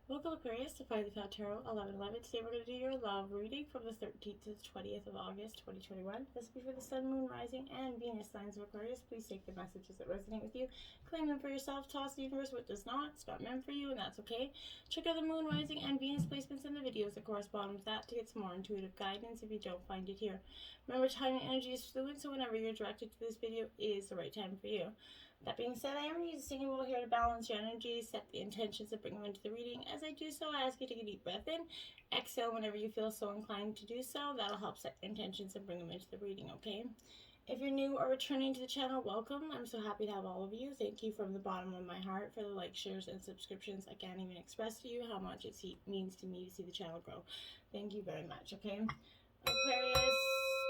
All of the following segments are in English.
Welcome Aquarius to Find the Fat Tarot 1111. Today we're going to do your love reading from the 13th to the 20th of August 2021. This will be for the Sun, Moon, Rising, and Venus signs of Aquarius. Please take the messages that resonate with you, claim them for yourself, toss the universe what does not. It's not meant for you, and that's okay. Check out the Moon, Rising, and Venus placements in the videos that correspond with that to get some more intuitive guidance if you don't find it here. Remember, time and energy is fluid, so whenever you're directed to this video is the right time for you. That being said, I am using singing bowl here to balance your energy, set the intentions, and bring them into the reading. As I do so, I ask you to take a deep breath in, exhale whenever you feel so inclined to do so. That'll help set intentions and bring them into the reading, okay? If you're new or returning to the channel, welcome. I'm so happy to have all of you. Thank you from the bottom of my heart for the likes, shares, and subscriptions. I can't even express to you how much it means to me to see the channel grow. Thank you very much, okay? Aquarius,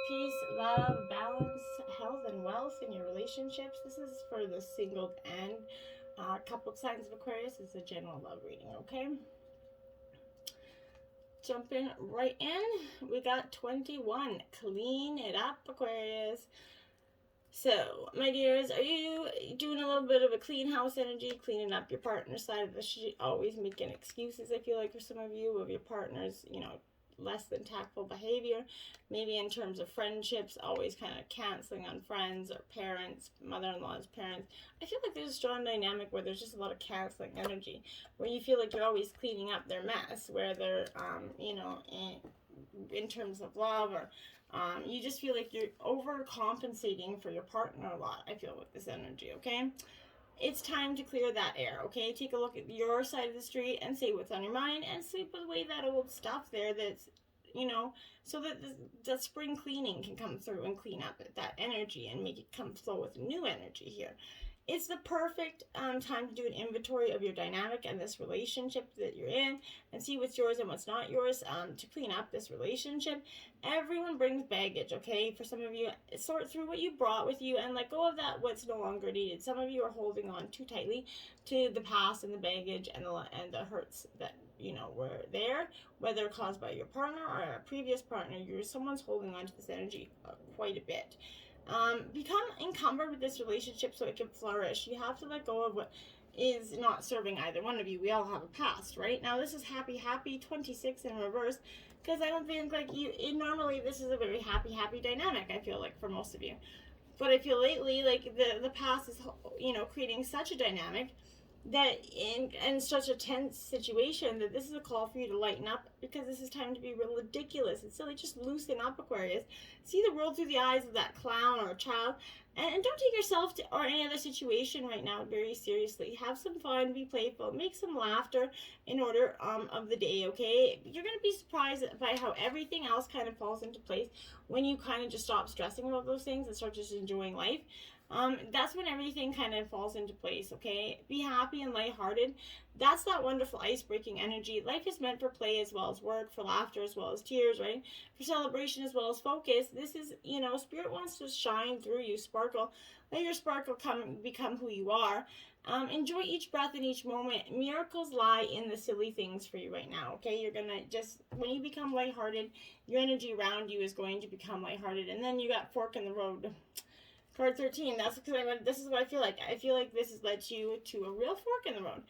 peace, love, balance, health, and wealth in your relationships. This is for the single and coupled signs of Aquarius. It's a general love reading, okay? Jumping right in, we got 21. Clean it up, Aquarius. So, my dears, are you doing a little bit of a clean house energy, cleaning up your partner's side of the street, always making excuses, I feel like, for some of you, of your partner's, less than tactful behavior, maybe in terms of friendships, always kind of canceling on friends or parents, mother-in-law's parents. I feel like there's a strong dynamic where there's just a lot of canceling energy, where you feel like you're always cleaning up their mess, where they're, in terms of love, or you just feel like you're overcompensating for your partner a lot, I feel, with this energy, okay? It's time to clear that air, okay? Take a look at your side of the street and say what's on your mind and sweep away that old stuff there that's, so that the spring cleaning can come through and clean up that energy and make it come flow with new energy here. It's the perfect time to do an inventory of your dynamic and this relationship that you're in and see what's yours and what's not yours to clean up this relationship. Everyone brings baggage, okay? For some of you, sort through what you brought with you and let go of that what's no longer needed. Some of you are holding on too tightly to the past and the baggage and the hurts that, were there, whether caused by your partner or a previous partner. Someone's holding on to this energy quite a bit. Become encumbered with this relationship so it can flourish. You have to let go of what is not serving either one of you. We all have a past, right? Now this is happy 26 in reverse, because I don't think like normally this is a very happy dynamic, I feel like, for most of you. But I feel lately like the past is, creating such a dynamic that in such a tense situation that this is a call for you to lighten up, because this is time to be real ridiculous. It's silly. Just loosen up, Aquarius. See the world through the eyes of that clown or a child, and don't take yourself or any other situation right now very seriously. Have some fun, be playful, make some laughter in order of the day, okay? You're going to be surprised by how everything else kind of falls into place when you kind of just stop stressing about those things and start just enjoying life. That's when everything kind of falls into place, okay? Be happy and lighthearted. That's that wonderful ice-breaking energy. Life is meant for play as well as work, for laughter as well as tears, right? For celebration as well as focus. This is, Spirit wants to shine through you, sparkle. Let your sparkle become who you are. Enjoy each breath and each moment. Miracles lie in the silly things for you right now, okay? You're going to when you become lighthearted, your energy around you is going to become lighthearted. And then you got fork in the road. Card 13, that's because this is what I feel like. I feel like this has led you to a real fork in the road.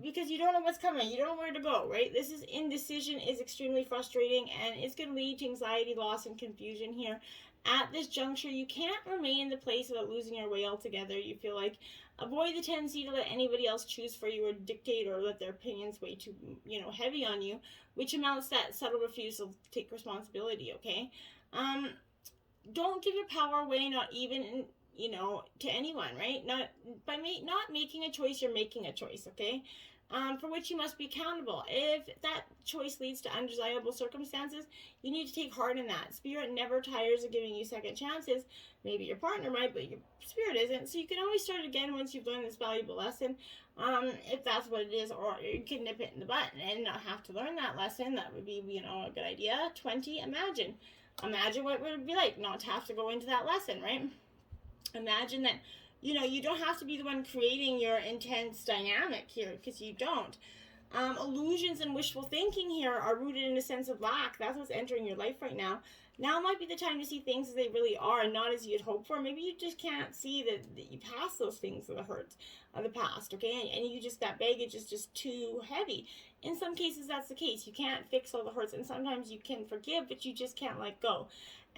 Because you don't know what's coming. You don't know where to go, right? This is indecision is extremely frustrating, and it's going to lead to anxiety, loss, and confusion here. At this juncture, you can't remain in the place without losing your way altogether. You feel like avoid the tendency to let anybody else choose for you or dictate or let their opinions weigh too, heavy on you, which amounts to that subtle refusal to take responsibility, okay? Don't give your power away, not even, to anyone, right? Not making a choice, you're making a choice, okay? For which you must be accountable. If that choice leads to undesirable circumstances, you need to take heart in that. Spirit never tires of giving you second chances. Maybe your partner might, but your spirit isn't. So you can always start again once you've learned this valuable lesson, if that's what it is, or you can nip it in the butt and not have to learn that lesson. That would be, a good idea. 20, Imagine what it would be like not to have to go into that lesson, right? Imagine that, you don't have to be the one creating your intense dynamic here, because you don't. Illusions and wishful thinking here are rooted in a sense of lack. That's what's entering your life right now. Now might be the time to see things as they really are and not as you'd hoped for. Maybe you just can't see that you passed those things, the hurts of the past, okay? And you just, that baggage is just too heavy. In some cases, that's the case. You can't fix all the hurts, and sometimes you can forgive, but you just can't let go.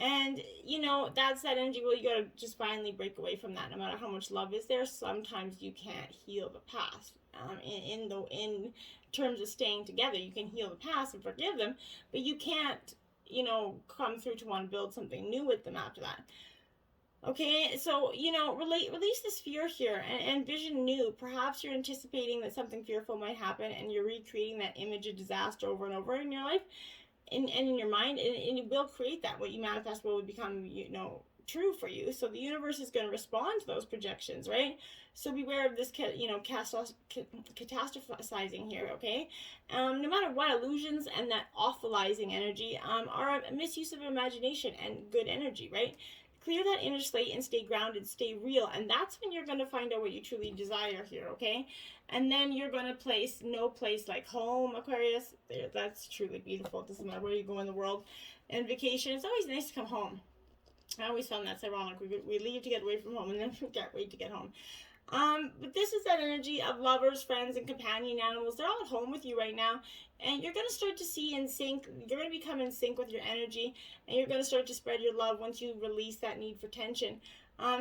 And, you know, that's that energy where you gotta just finally break away from that. No matter how much love is there, sometimes you can't heal the past. In terms of staying together, you can heal the past and forgive them, but you can't, you know, come through to want to build something new with them after that. Okay, so, you know, release this fear here and vision new. Perhaps you're anticipating that something fearful might happen and you're recreating that image of disaster over and over in your life and in your mind, and it will create that. What you manifest will become, you know, true for you. So the universe is going to respond to those projections, right? So beware of this, you know, catastrophizing here, okay? No matter what, illusions and that awfulizing energy are a misuse of imagination and good energy, right? Clear that inner slate and stay grounded, stay real, and that's when you're going to find out what you truly desire here, okay? And then you're going to place no place like home, Aquarius. That's truly beautiful. It doesn't matter where you go in the world. And vacation, it's always nice to come home. I always found that's ironic. We leave to get away from home, and then we can't wait to get home. But this is that energy of lovers, friends, and companion animals. They're all at home with you right now, and you're going to start to see in sync. You're going to become in sync with your energy, and you're going to start to spread your love once you release that need for tension.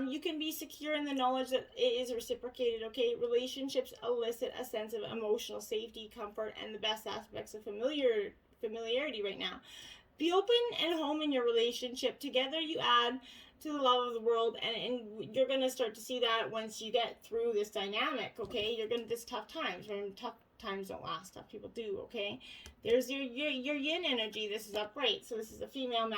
You can be secure in the knowledge that it is reciprocated, okay? Relationships elicit a sense of emotional safety, comfort, and the best aspects of familiarity right now. Be open and home in your relationship. Together you add to the love of the world, and you're going to start to see that once you get through this dynamic, okay? You're going to, this tough times. Remember, tough times don't last. Tough people do, okay? There's your yin energy. This is upright. So this is a female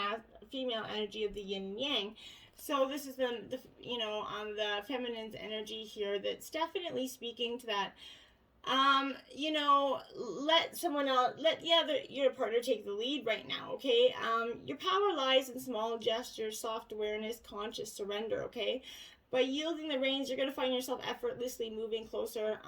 energy of the yin and yang. So this is the you know, the feminine's energy here that's definitely speaking to that. You know, let someone else, your partner take the lead right now, okay? Your power lies in small gestures, soft awareness, conscious surrender, okay? By yielding the reins, you're going to find yourself effortlessly moving closer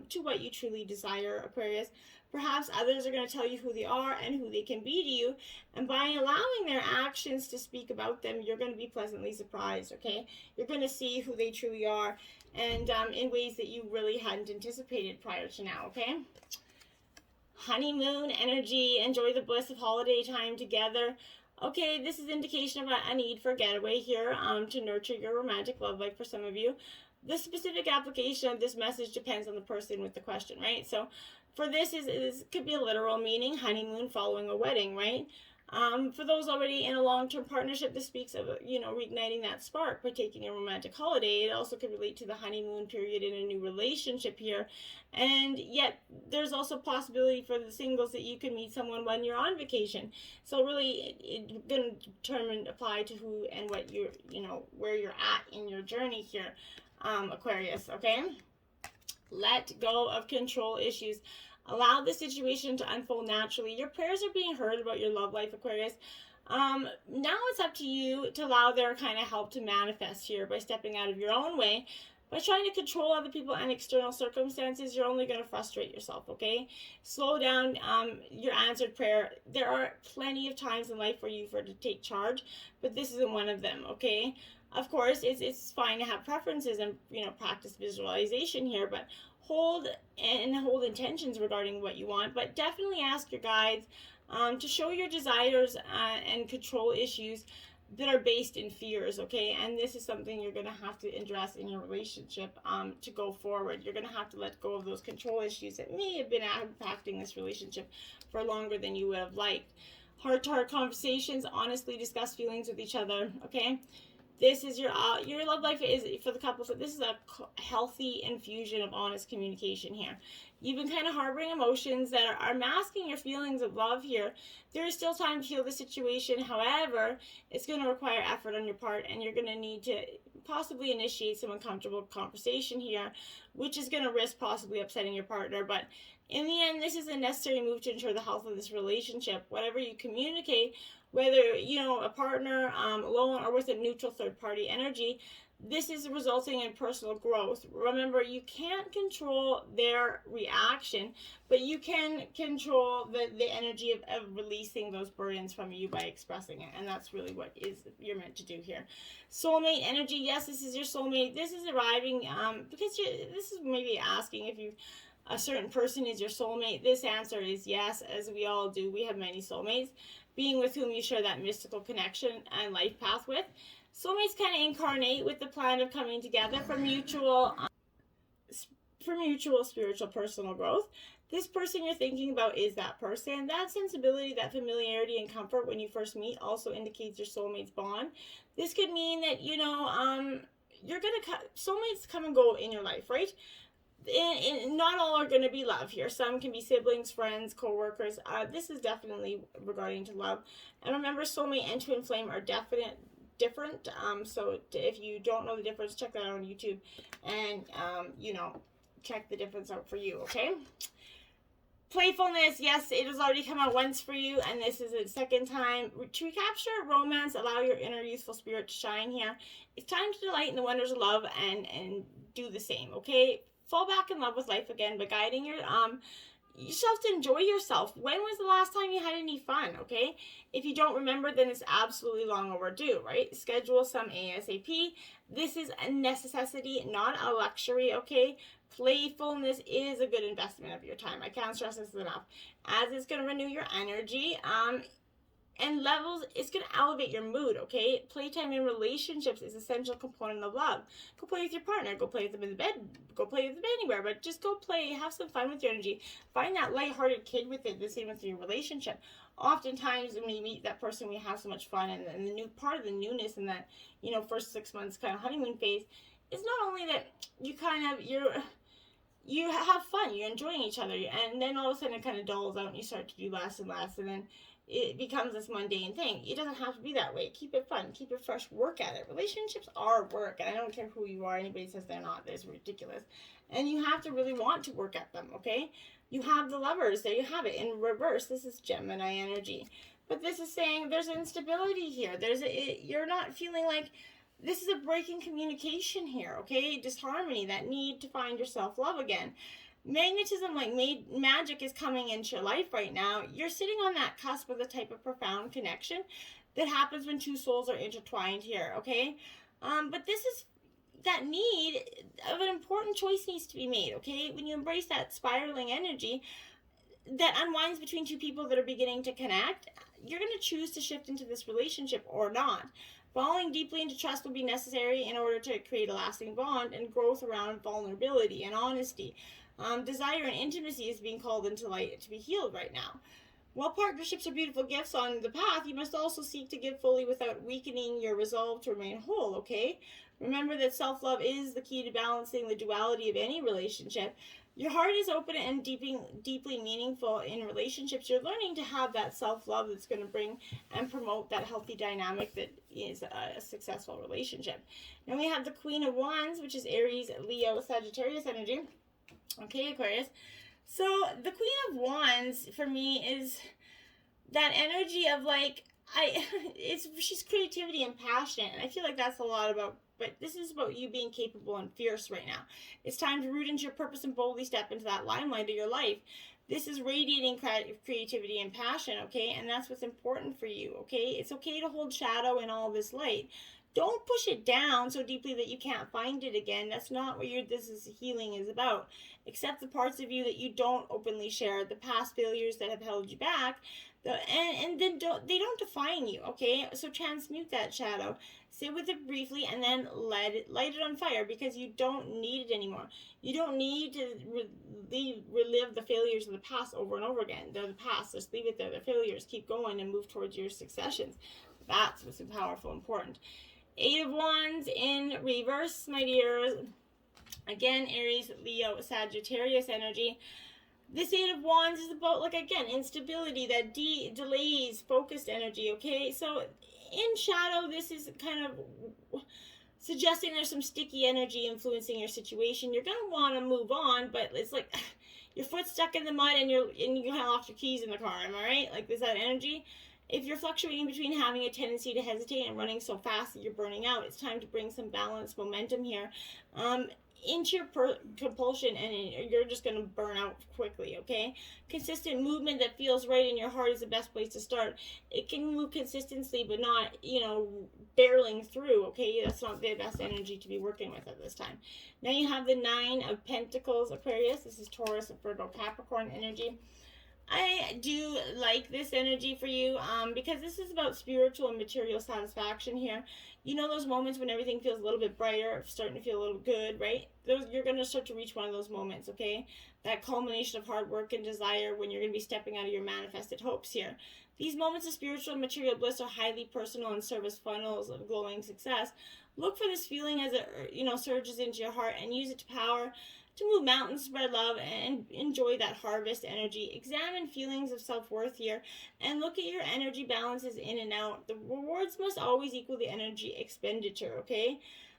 to what you truly desire, Aquarius. Perhaps others are going to tell you who they are and who they can be to you, and by allowing their actions to speak about them, you're going to be pleasantly surprised, okay? You're going to see who they truly are, and in ways that you really hadn't anticipated prior to now, okay? Honeymoon energy. Enjoy the bliss of holiday time together. Okay, this is indication of a need for a getaway here to nurture your romantic love life for some of you. The specific application of this message depends on the person with the question, right? So for this, could be a literal meaning, honeymoon following a wedding, right? For those already in a long-term partnership, this speaks of, you know, reigniting that spark by taking a romantic holiday. It also could relate to the honeymoon period in a new relationship here. And yet, there's also possibility for the singles that you can meet someone when you're on vacation. So really, it's going to apply to who and what you're, you know, where you're at in your journey here, Aquarius, okay? Let go of control issues. Allow the situation to unfold naturally. Your prayers are being heard about your love life, Aquarius. Now it's up to you to allow their kind of help to manifest here by stepping out of your own way. By trying to control other people and external circumstances, you're only going to frustrate yourself, okay? Slow down your answered prayer. There are plenty of times in life for you to take charge, but this isn't one of them, okay? Of course, it's fine to have preferences and, you know, practice visualization here, but hold intentions regarding what you want, but definitely ask your guides to show your desires and control issues that are based in fears, okay? And this is something you're going to have to address in your relationship to go forward. You're going to have to let go of those control issues that may have been impacting this relationship for longer than you would have liked. Heart-to-heart conversations, honestly discuss feelings with each other, okay? This is your love life is for the couple. So this is a healthy infusion of honest communication here. You've been kind of harboring emotions that are masking your feelings of love here. There is still time to heal the situation. However, it's going to require effort on your part, and you're going to need to possibly initiate some uncomfortable conversation here, which is going to risk possibly upsetting your partner. But in the end, this is a necessary move to ensure the health of this relationship. Whatever you communicate, whether, you know, a partner alone or with a neutral third-party energy, this is resulting in personal growth. Remember, you can't control their reaction, but you can control the energy of releasing those burdens from you by expressing it. And that's really what you're meant to do here. Soulmate energy. Yes, this is your soulmate. This is arriving because this is maybe asking if you a certain person is your soulmate. This answer is yes, as we all do. We have many soulmates, being with whom you share that mystical connection and life path with. Soulmates kind of incarnate with the plan of coming together for mutual spiritual personal growth. This person you're thinking about is that person. That sensibility, that familiarity and comfort when you first meet also indicates your soulmate's bond. This could mean that, you're gonna soulmates come and go in your life, right? And not all are going to be love here. Some can be siblings, friends, co-workers. This is definitely regarding to love. And remember, soulmate and twin flame are different. So if you don't know the difference, check that out on YouTube, and check the difference out for you. Okay. Playfulness, yes, it has already come out once for you, and this is a second time. To recapture romance, allow your inner youthful spirit to shine here. It's time to delight in the wonders of love and do the same. Okay. Fall back in love with life again by guiding yourself to enjoy yourself. When was the last time you had any fun, okay? If you don't remember, then it's absolutely long overdue, right? Schedule some ASAP. This is a necessity, not a luxury, okay? Playfulness is a good investment of your time. I can't stress this enough. As it's going to renew your energy, and levels, it's going to elevate your mood, okay? Playtime in relationships is an essential component of love. Go play with your partner. Go play with them in the bed. Go play with them anywhere. But just go play. Have some fun with your energy. Find that lighthearted kid with it, the same with your relationship. Oftentimes, when you meet that person, we have so much fun. And the new part of the newness in that, first 6 months kind of honeymoon phase is not only that you have fun. You're enjoying each other. And then all of a sudden, it kind of dulls out and you start to do less and less. And then it becomes this mundane thing. It doesn't have to be that way. Keep it fun. Keep it fresh. Work at it. Relationships are work. And I don't care who you are. Anybody says they're not. That's ridiculous. And you have to really want to work at them, okay? You have the Lovers. There you have it. In reverse, this is Gemini energy. But this is saying there's instability here. You're not feeling like this is a break in communication here, okay? Disharmony, that need to find your self-love again. Magnetism, like magic, is coming into your life right now. You're sitting on that cusp of the type of profound connection that happens when two souls are intertwined here, okay? But this is that need of an important choice needs to be made, okay? When you embrace that spiraling energy that unwinds between two people that are beginning to connect, you're going to choose to shift into this relationship or not. Falling deeply into trust will be necessary in order to create a lasting bond and growth around vulnerability and honesty. Desire and intimacy is being called into light to be healed right now. While partnerships are beautiful gifts on the path, you must also seek to give fully without weakening your resolve to remain whole, okay? Remember that self-love is the key to balancing the duality of any relationship. Your heart is open and deeply meaningful in relationships. You're learning to have that self-love that's going to bring and promote that healthy dynamic that is a successful relationship. Now we have the Queen of Wands, which is Aries, Leo, Sagittarius energy. Okay, Aquarius. So the Queen of Wands for me is that energy of she's creativity and passion. And I feel like that's a lot about, but this is about you being capable and fierce right now. It's time to root into your purpose and boldly step into that limelight of your life. This is radiating creativity and passion, okay? And that's what's important for you, okay? It's okay to hold shadow in all this light. Don't push it down so deeply that you can't find it again. That's not what healing is about. Accept the parts of you that you don't openly share, the past failures that have held you back, and then they don't define you, okay? So transmute that shadow. Sit with it briefly and then light it on fire, because you don't need it anymore. You don't need to relive the failures of the past over and over again. They're the past. Just leave it there. They're failures. Keep going and move towards your successions. That's what's powerful, important. 8 of Wands in reverse, my dears. Again, Aries, Leo, Sagittarius energy. This 8 of Wands is about, instability, that delays, focused energy, okay? So in shadow, this is kind of suggesting there's some sticky energy influencing your situation. You're going to want to move on, but it's like your foot's stuck in the mud and you kind of lost your keys in the car, am I right? Like, there's that energy. If you're fluctuating between having a tendency to hesitate and running so fast that you're burning out, it's time to bring some balance, momentum here into your compulsion, and you're just going to burn out quickly, okay? Consistent movement that feels right in your heart is the best place to start. It can move consistently, but not, barreling through, okay? That's not the best energy to be working with at this time. Now you have the Nine of Pentacles, Aquarius. This is Taurus, Virgo, Capricorn energy. I do like this energy for you because this is about spiritual and material satisfaction here. You know those moments when everything feels a little bit brighter, starting to feel a little good, right? You're going to start to reach one of those moments, okay? That culmination of hard work and desire when you're going to be stepping out of your manifested hopes here. These moments of spiritual and material bliss are highly personal and serve as funnels of glowing success. Look for this feeling as it, surges into your heart, and use it to power to move mountains, spread love, and enjoy that harvest energy. Examine feelings of self-worth here, and look at your energy balances in and out. The rewards must always equal the energy expenditure, okay?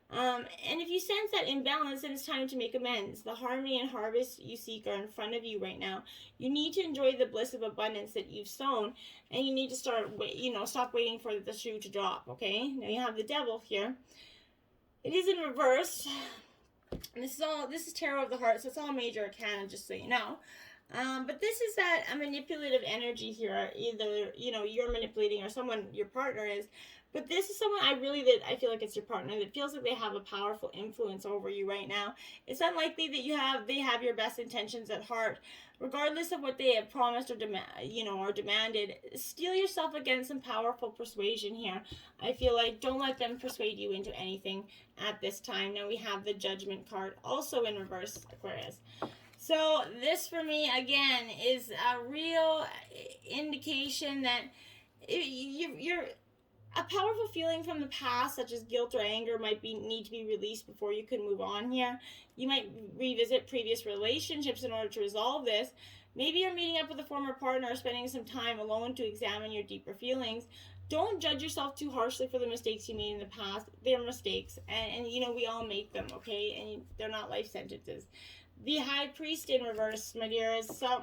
And if you sense that imbalance, then it's time to make amends. The harmony and harvest you seek are in front of you right now. You need to enjoy the bliss of abundance that you've sown, and you need to stop waiting for the shoe to drop, okay? Now you have the Devil here. It is in reverse. And this is Tarot of the Heart, so it's all major arcana, just so you know. But this is that a manipulative energy here. Either, you're manipulating or your partner is. But this is someone that I feel like it's your partner that feels like they have a powerful influence over you right now. It's unlikely that they have your best intentions at heart. Regardless of what they have promised or demanded, steel yourself against some powerful persuasion here. I feel like don't let them persuade you into anything at this time. Now we have the Judgment card, also in reverse, Aquarius. So this for me, again, is a real indication that you're a powerful feeling from the past, such as guilt or anger, might need to be released before you can move on here. You might revisit previous relationships in order to resolve this. Maybe you're meeting up with a former partner or spending some time alone to examine your deeper feelings. Don't judge yourself too harshly for the mistakes you made in the past. They're mistakes, and we all make them, okay? And they're not life sentences. The High Priest in reverse, my dears. So,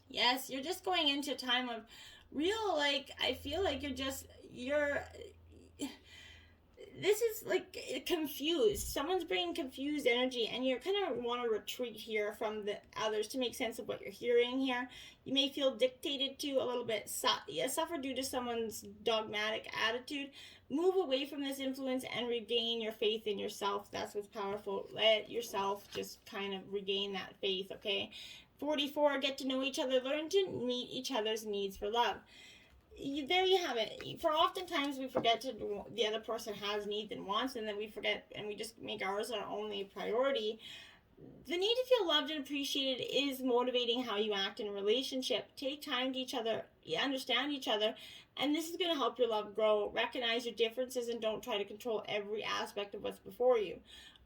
yes, you're just going into a time of real, I feel like this is confused. Someone's bringing confused energy, and you're kind of want to retreat here from the others to make sense of what you're hearing here. You may feel dictated to a little bit, suffer due to someone's dogmatic attitude. Move away from this influence and regain your faith in yourself. That's what's powerful. Let yourself just kind of regain that faith, okay? 44, get to know each other. Learn to meet each other's needs for love. There you have it. For oftentimes we forget the other person has needs and wants, and then we forget and we just make ours our only priority. The need to feel loved and appreciated is motivating how you act in a relationship. Take time to each other, understand each other, and this is going to help your love grow. Recognize your differences and don't try to control every aspect of what's before you.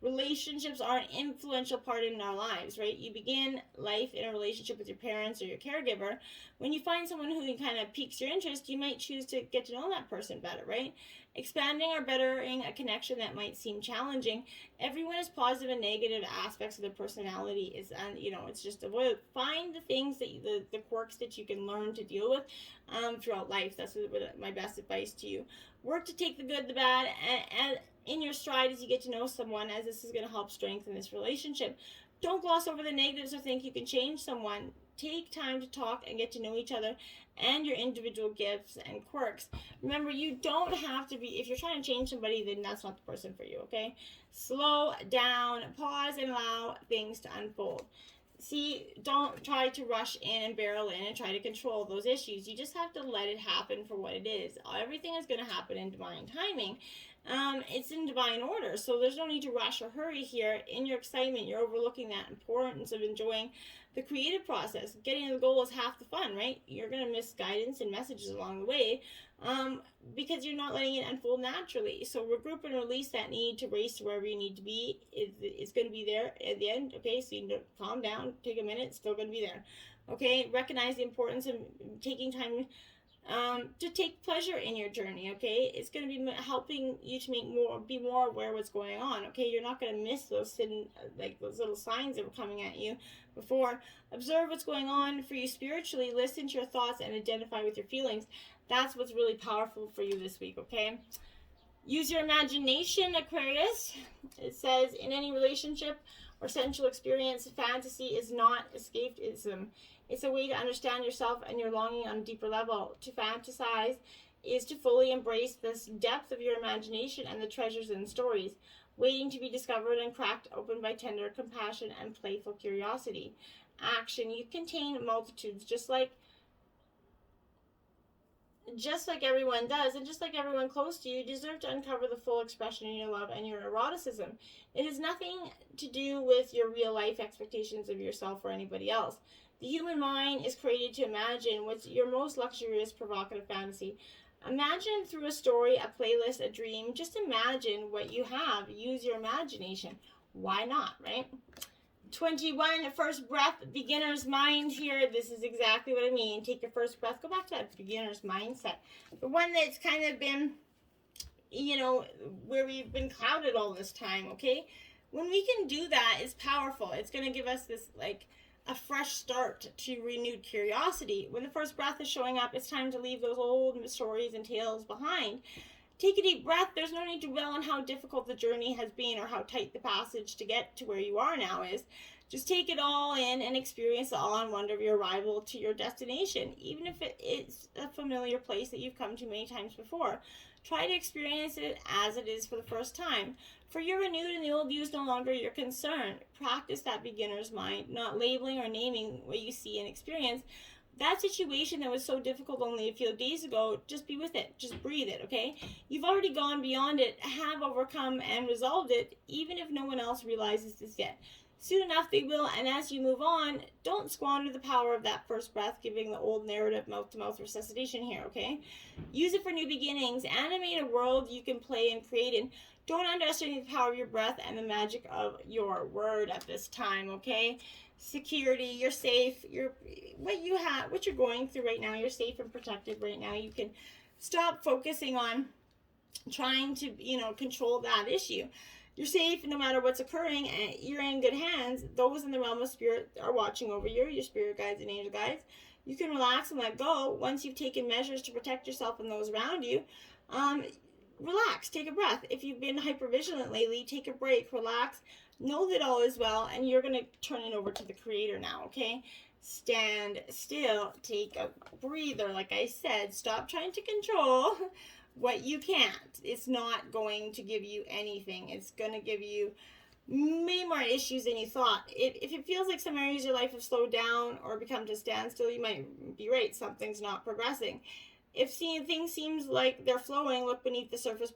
Relationships are an influential part in our lives, right? You begin life in a relationship with your parents or your caregiver. When you find someone who kind of piques your interest, you might choose to get to know that person better, right? Expanding or bettering a connection that might seem challenging. Everyone has positive and negative aspects of their personality. It's just avoid. Find the things the quirks that you can learn to deal with throughout life. That's my best advice to you. Work to take the good, the bad, and in your stride as you get to know someone, as this is going to help strengthen this relationship. Don't gloss over the negatives or think you can change someone. Take time to talk and get to know each other and your individual gifts and quirks. Remember, you don't have to be, if you're trying to change somebody, then that's not the person for you, okay? Slow down, pause, and allow things to unfold. See, don't try to rush in and barrel in and try to control those issues. You just have to let it happen for what it is. Everything is going to happen in divine timing. It's in divine order, so there's no need to rush or hurry here. In your excitement, you're overlooking that importance of enjoying the creative process. Getting to the goal is half the fun, right? You're going to miss guidance and messages along the way because you're not letting it unfold naturally. So regroup and release that need to race to wherever you need to be. It's going to be there at the end, okay? So you calm down, take a minute, it's still going to be there, okay? Recognize the importance of taking time to take pleasure in your journey, okay? It's going to be helping you to be more aware of what's going on, okay? You're not going to miss those hidden, like those little signs that were coming at you before. Observe what's going on for you spiritually, listen to your thoughts, and identify with your feelings. That's what's really powerful for you this week, okay? Use your imagination, Aquarius. It says, in any relationship or sensual experience, fantasy is not escapism. It's a way to understand yourself and your longing on a deeper level. To fantasize is to fully embrace this depth of your imagination and the treasures in stories, waiting to be discovered and cracked open by tender compassion and playful curiosity. Action. You contain multitudes, just like everyone does, and just like everyone close to you, you deserve to uncover the full expression in your love and your eroticism. It has nothing to do with your real life expectations of yourself or anybody else. The human mind is created to imagine what's your most luxurious, provocative fantasy. Imagine through a story, a playlist, a dream. Just imagine what you have. Use your imagination. Why not, right? 21, first breath, beginner's mind here. This is exactly what I mean. Take your first breath. Go back to that beginner's mindset. The one that's kind of been, you know, where we've been clouded all this time, okay? When we can do that, it's powerful. It's going to give us this, like, a fresh start to renewed curiosity. When the first breath is showing up, it's time to leave those old stories and tales behind. Take a deep breath. There's no need to dwell on how difficult the journey has been or how tight the passage to get to where you are now is. Just take it all in and experience the awe and wonder of your arrival to your destination, even if it is a familiar place that you've come to many times before. Try to experience it as it is for the first time. For you're renewed and the old you is no longer your concern. Practice that beginner's mind, not labeling or naming what you see and experience. That situation that was so difficult only a few days ago, just be with it. Just breathe it, okay? You've already gone beyond it, have overcome and resolved it, even if no one else realizes this yet. Soon enough they will, and as you move on, don't squander the power of that first breath, giving the old narrative mouth-to-mouth resuscitation here, okay? Use it for new beginnings. Animate a world you can play and create in. Don't underestimate the power of your breath and the magic of your word at this time, okay? Security, you're safe. What you're going through right now, you're safe and protected right now. You can stop focusing on trying to, control that issue. You're safe no matter what's occurring, and you're in good hands. Those in the realm of spirit are watching over you, your spirit guides and angel guides. You can relax and let go once you've taken measures to protect yourself and those around you. Relax, take a breath. If you've been hypervigilant lately, take a break, relax, know that all is well, and you're going to turn it over to the Creator now, okay? Stand still, take a breather, like I said. Stop trying to control what you can't. It's not going to give you anything. It's going to give you many more issues than you thought. If it feels like some areas of your life have slowed down or become to a standstill, you might be right. Something's not progressing. If things seems like they're flowing, look beneath the surface.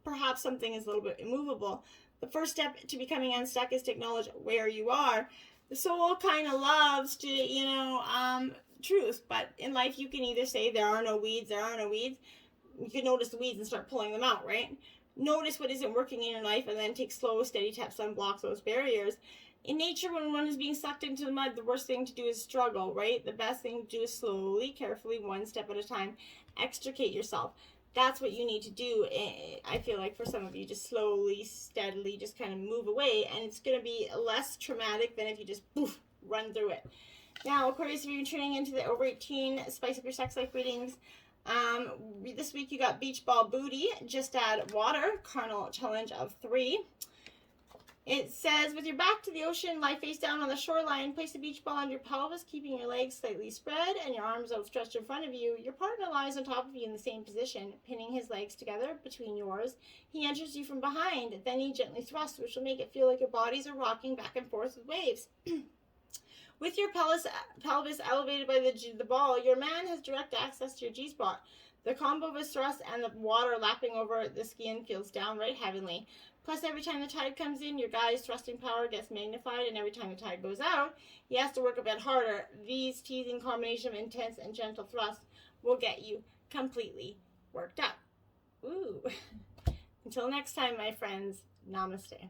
Perhaps something is a little bit immovable. The first step to becoming unstuck is to acknowledge where you are. The soul kind of loves to, truth. But in life, you can either say there are no weeds, there are no weeds. You can notice the weeds and start pulling them out, right? Notice what isn't working in your life and then take slow, steady steps to unblock those barriers. In nature, when one is being sucked into the mud, the worst thing to do is struggle, right? The best thing to do is slowly, carefully, one step at a time, extricate yourself. That's what you need to do. I feel like for some of you, just slowly, steadily, just kind of move away, and it's going to be less traumatic than if you just run through it. Now, Aquarius, if you're tuning into the over 18 Spice Up Your Sex Life readings, this week you got Beach Ball Booty, Just Add Water, Carnal Challenge of 3. It says, with your back to the ocean, lie face down on the shoreline, place a beach ball on your pelvis, keeping your legs slightly spread and your arms outstretched in front of you. Your partner lies on top of you in the same position, pinning his legs together between yours. He enters you from behind, then he gently thrusts, which will make it feel like your bodies are rocking back and forth with waves. With your pelvis elevated by the ball, your man has direct access to your G-spot. The combo of his thrust and the water lapping over the skin feels downright heavenly. Plus, every time the tide comes in, your guy's thrusting power gets magnified, and every time the tide goes out, he has to work a bit harder. These teasing combination of intense and gentle thrust will get you completely worked up. Ooh. Until next time, my friends, namaste.